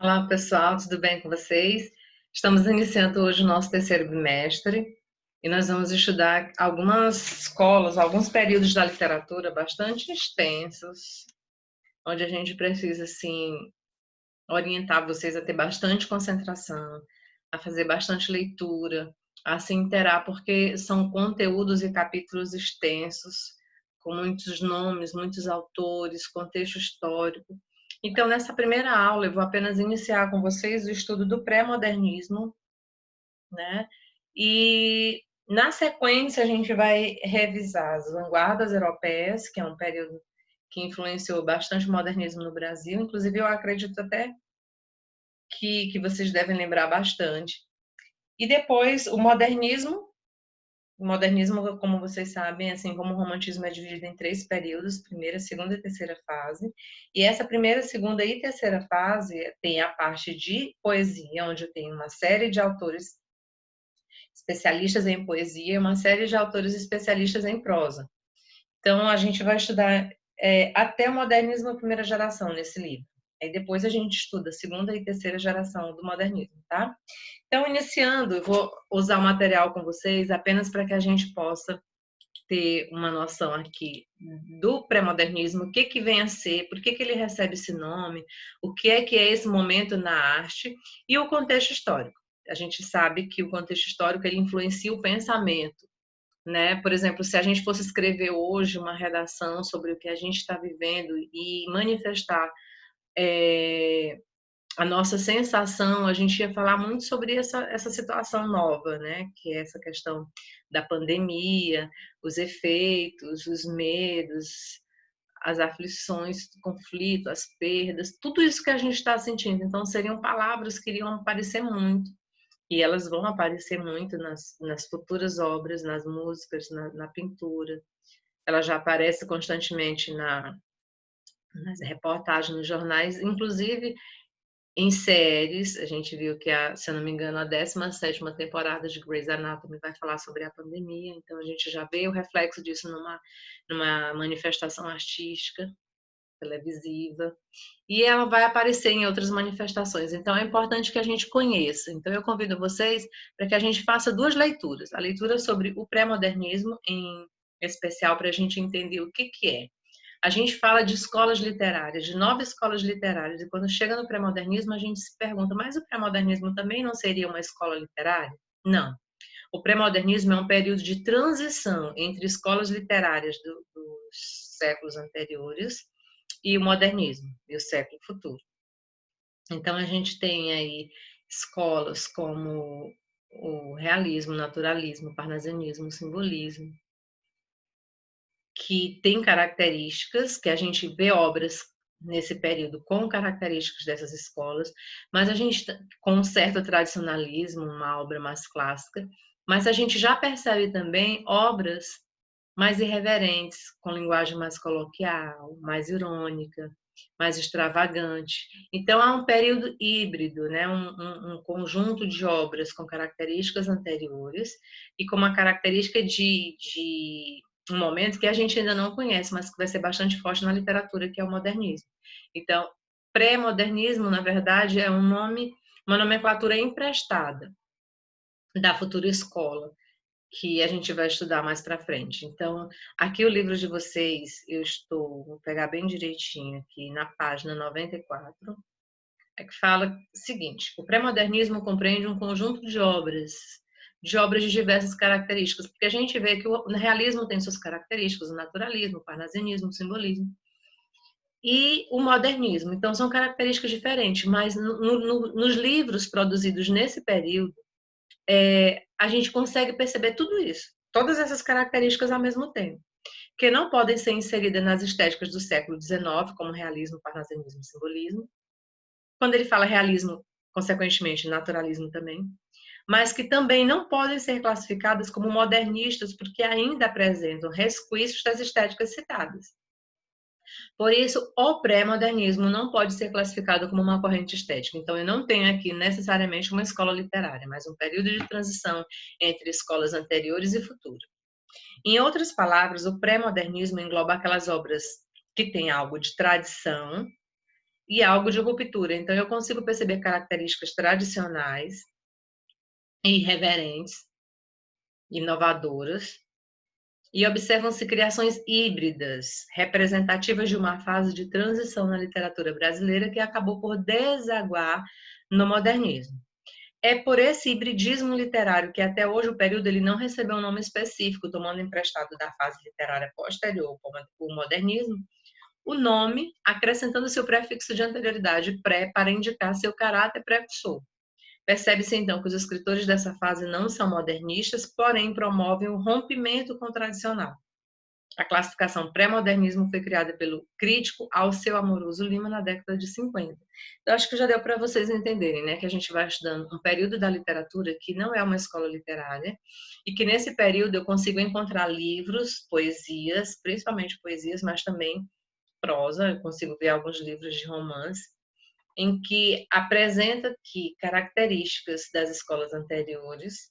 Olá, pessoal, tudo bem com vocês? Estamos iniciando hoje o nosso terceiro bimestre e nós vamos estudar algumas escolas, alguns períodos da literatura bastante extensos, onde a gente precisa, assim, orientar vocês a ter bastante concentração, a fazer bastante leitura, a se inteirar, porque são conteúdos e capítulos extensos, com muitos nomes, muitos autores, contexto histórico. Então, nessa primeira aula, eu vou apenas iniciar com vocês o estudo do pré-modernismo, né? E na sequência a gente vai revisar as vanguardas europeias, que é um período que influenciou bastante o modernismo no Brasil. Inclusive, eu acredito até que vocês devem lembrar bastante. E depois o modernismo. O modernismo, como vocês sabem, assim como o romantismo é dividido em três períodos, primeira, segunda e terceira fase. E essa primeira, segunda e terceira fase tem a parte de poesia, onde eu tenho uma série de autores especialistas em poesia e uma série de autores especialistas em prosa. Então, a gente vai estudar até o modernismo primeira geração nesse livro. Aí depois a gente estuda a segunda e terceira geração do modernismo, tá? Então, iniciando, eu vou usar o material com vocês apenas para que a gente possa ter uma noção aqui do pré-modernismo, o que que vem a ser, por que que ele recebe esse nome, o que é esse momento na arte e o contexto histórico. A gente sabe que o contexto histórico ele influencia o pensamento, né? Por exemplo, se a gente fosse escrever hoje uma redação sobre o que a gente está vivendo e manifestar é, a nossa sensação, a gente ia falar muito sobre essa situação nova, né? Que é essa questão da pandemia, os efeitos, os medos, as aflições, o conflito, as perdas, tudo isso que a gente está sentindo. Então, seriam palavras que iriam aparecer muito. E elas vão aparecer muito nas futuras obras, nas músicas, na pintura. Ela já aparece constantemente nas reportagens, nos jornais, inclusive em séries. A gente viu que, se eu não me engano, a 17ª temporada de Grey's Anatomy vai falar sobre a pandemia, então a gente já vê o reflexo disso numa manifestação artística, televisiva, e ela vai aparecer em outras manifestações. Então é importante que a gente conheça. Então eu convido vocês para que a gente faça duas leituras. A leitura sobre o pré-modernismo, em especial para a gente entender o que é. A gente fala de escolas literárias, de 9 escolas literárias, e quando chega no pré-modernismo a gente se pergunta, mas o pré-modernismo também não seria uma escola literária? Não. O pré-modernismo é um período de transição entre escolas literárias dos séculos anteriores e o modernismo, e o século futuro. Então, a gente tem aí escolas como o realismo, o naturalismo, o parnasianismo, o simbolismo, que tem características, que a gente vê obras nesse período com características dessas escolas, mas a gente, com um certo tradicionalismo, uma obra mais clássica, mas a gente já percebe também obras mais irreverentes, com linguagem mais coloquial, mais irônica, mais extravagante. Então, há um período híbrido, né? Um conjunto de obras com características anteriores e com uma característica de um momento que a gente ainda não conhece, mas que vai ser bastante forte na literatura, que é o modernismo. Então, pré-modernismo, na verdade, é um nome, uma nomenclatura emprestada da futura escola, que a gente vai estudar mais para frente. Então, aqui o livro de vocês, vou pegar bem direitinho aqui na página 94, é que fala o seguinte: o pré-modernismo compreende um conjunto de obras de diversas características, porque a gente vê que o realismo tem suas características, o naturalismo, o parnasianismo, o simbolismo, e o modernismo. Então, são características diferentes, mas nos livros produzidos nesse período, a gente consegue perceber tudo isso, todas essas características ao mesmo tempo, que não podem ser inseridas nas estéticas do século XIX, como realismo, parnasianismo e simbolismo. Quando ele fala realismo, consequentemente, naturalismo também, mas que também não podem ser classificadas como modernistas, porque ainda apresentam resquícios das estéticas citadas. Por isso, o pré-modernismo não pode ser classificado como uma corrente estética. Então, eu não tenho aqui necessariamente uma escola literária, mas um período de transição entre escolas anteriores e futuras. Em outras palavras, o pré-modernismo engloba aquelas obras que têm algo de tradição e algo de ruptura. Então, eu consigo perceber características tradicionais, irreverentes, inovadoras, e observam-se criações híbridas, representativas de uma fase de transição na literatura brasileira que acabou por desaguar no modernismo. É por esse hibridismo literário que até hoje o período ele não recebeu um nome específico, tomando emprestado da fase literária posterior, como o modernismo, o nome acrescentando seu prefixo de anterioridade pré para indicar seu caráter precursor. Percebe-se então que os escritores dessa fase não são modernistas, porém promovem o rompimento com o tradicional. A classificação pré-modernismo foi criada pelo crítico Alceu Amoroso Lima na década de 50. Eu acho que já deu para vocês entenderem, né, que a gente vai estudando um período da literatura que não é uma escola literária e que nesse período eu consigo encontrar livros, poesias, principalmente poesias, mas também prosa, eu consigo ver alguns livros de romance, em que apresenta aqui características das escolas anteriores,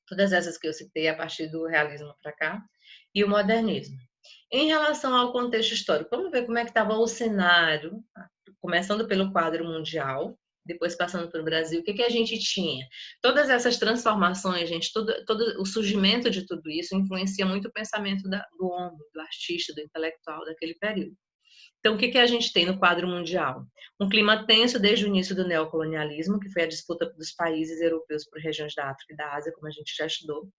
todas essas que eu citei a partir do realismo para cá, e o modernismo. Em relação ao contexto histórico, vamos ver como é que estava o cenário, começando pelo quadro mundial, depois passando pelo Brasil, o que a gente tinha? Todas essas transformações, gente, todo o surgimento de tudo isso influencia muito o pensamento do homem, do artista, do intelectual daquele período. Então, o que a gente tem no quadro mundial? Um clima tenso desde o início do neocolonialismo, que foi a disputa dos países europeus por regiões da África e da Ásia, como a gente já estudou.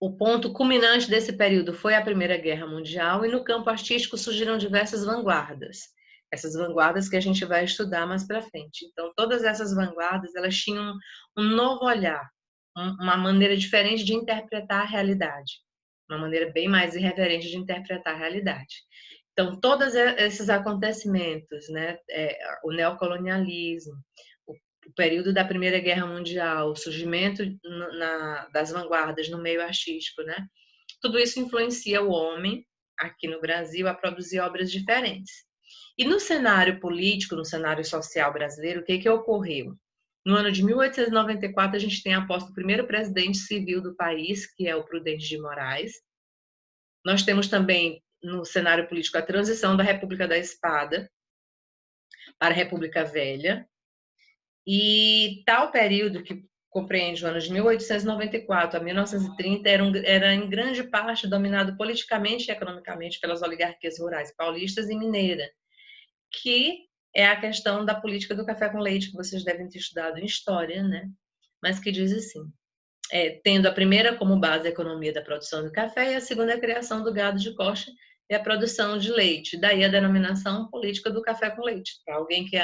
O ponto culminante desse período foi a Primeira Guerra Mundial e no campo artístico surgiram diversas vanguardas. Essas vanguardas que a gente vai estudar mais para frente. Então, todas essas vanguardas, elas tinham um novo olhar, uma maneira diferente de interpretar a realidade, uma maneira bem mais irreverente de interpretar a realidade. Então, todos esses acontecimentos, né, o neocolonialismo, o período da Primeira Guerra Mundial, o surgimento das vanguardas no meio artístico, né, tudo isso influencia o homem, aqui no Brasil, a produzir obras diferentes. E no cenário político, no cenário social brasileiro, o que ocorreu? No ano de 1894, a gente tem a posse do primeiro presidente civil do país, que é o Prudente de Moraes. Nós temos também, no cenário político, a transição da República da Espada para a República Velha. E tal período, que compreende os anos de 1894 a 1930, era em grande parte dominado politicamente e economicamente pelas oligarquias rurais paulistas e mineira, que é a questão da política do café com leite, que vocês devem ter estudado em história, né? Mas que diz assim: tendo a primeira como base a economia da produção do café e a segunda a criação do gado de corte e a produção de leite. Daí a denominação política do café com leite. Para alguém que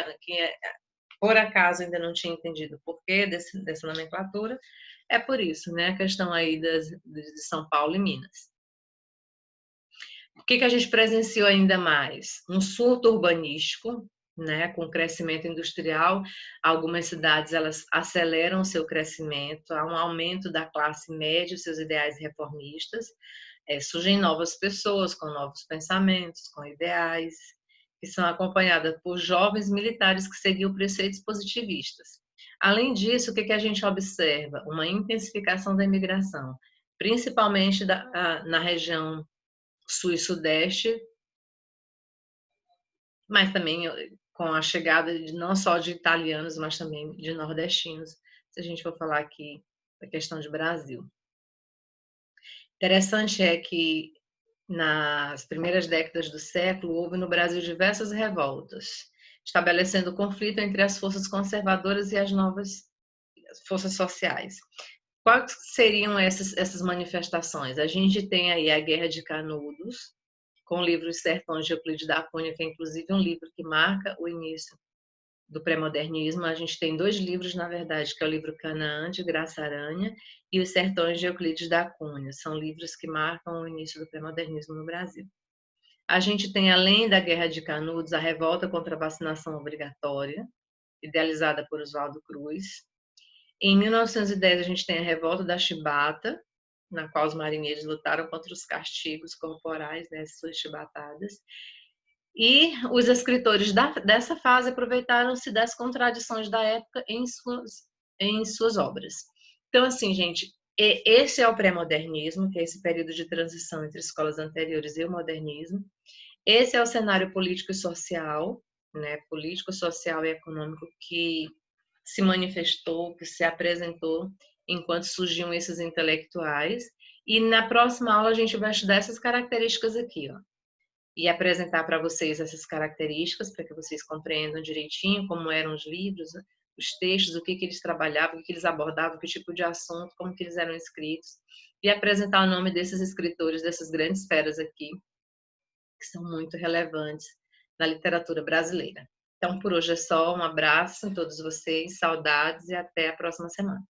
por acaso ainda não tinha entendido o porquê dessa nomenclatura, é por isso, né? A questão aí de São Paulo e Minas. O que a gente presenciou ainda mais? Um surto urbanístico, né, com o crescimento industrial. Algumas cidades elas aceleram o seu crescimento, há um aumento da classe média, seus ideais reformistas, surgem novas pessoas com novos pensamentos, com ideais, que são acompanhadas por jovens militares que seguiam preceitos positivistas. Além disso, o que a gente observa? Uma intensificação da imigração, principalmente na região sul e sudeste, mas também com a chegada não só de italianos, mas também de nordestinos, se a gente for falar aqui da questão de Brasil. Interessante é que nas primeiras décadas do século houve no Brasil diversas revoltas, estabelecendo conflito entre as forças conservadoras e as novas forças sociais. Quais seriam essas manifestações? A gente tem aí a Guerra de Canudos, com o livro Os Sertões de Euclides da Cunha, que é inclusive um livro que marca o início do pré-modernismo. A gente tem dois livros, na verdade, que é o livro Canaã, de Graça Aranha, e Os Sertões de Euclides da Cunha. São livros que marcam o início do pré-modernismo no Brasil. A gente tem, além da Guerra de Canudos, a revolta contra a vacinação obrigatória, idealizada por Oswaldo Cruz. Em 1910, a gente tem a revolta da Chibata, na qual os marinheiros lutaram contra os castigos corporais, né, suas chibatadas. E os escritores dessa fase aproveitaram-se das contradições da época em suas obras. Então, assim, gente, esse é o pré-modernismo, que é esse período de transição entre escolas anteriores e o modernismo. Esse é o cenário político e social, né? Político, social e econômico que se manifestou, que se apresentou enquanto surgiam esses intelectuais. E na próxima aula a gente vai estudar essas características aqui, ó, e apresentar para vocês essas características para que vocês compreendam direitinho como eram os livros, os textos, o que que eles trabalhavam, o que eles abordavam, que tipo de assunto, como que eles eram escritos, e apresentar o nome desses escritores, dessas grandes feras aqui, que são muito relevantes na literatura brasileira. Então, por hoje é só. Um abraço a todos vocês, saudades e até a próxima semana.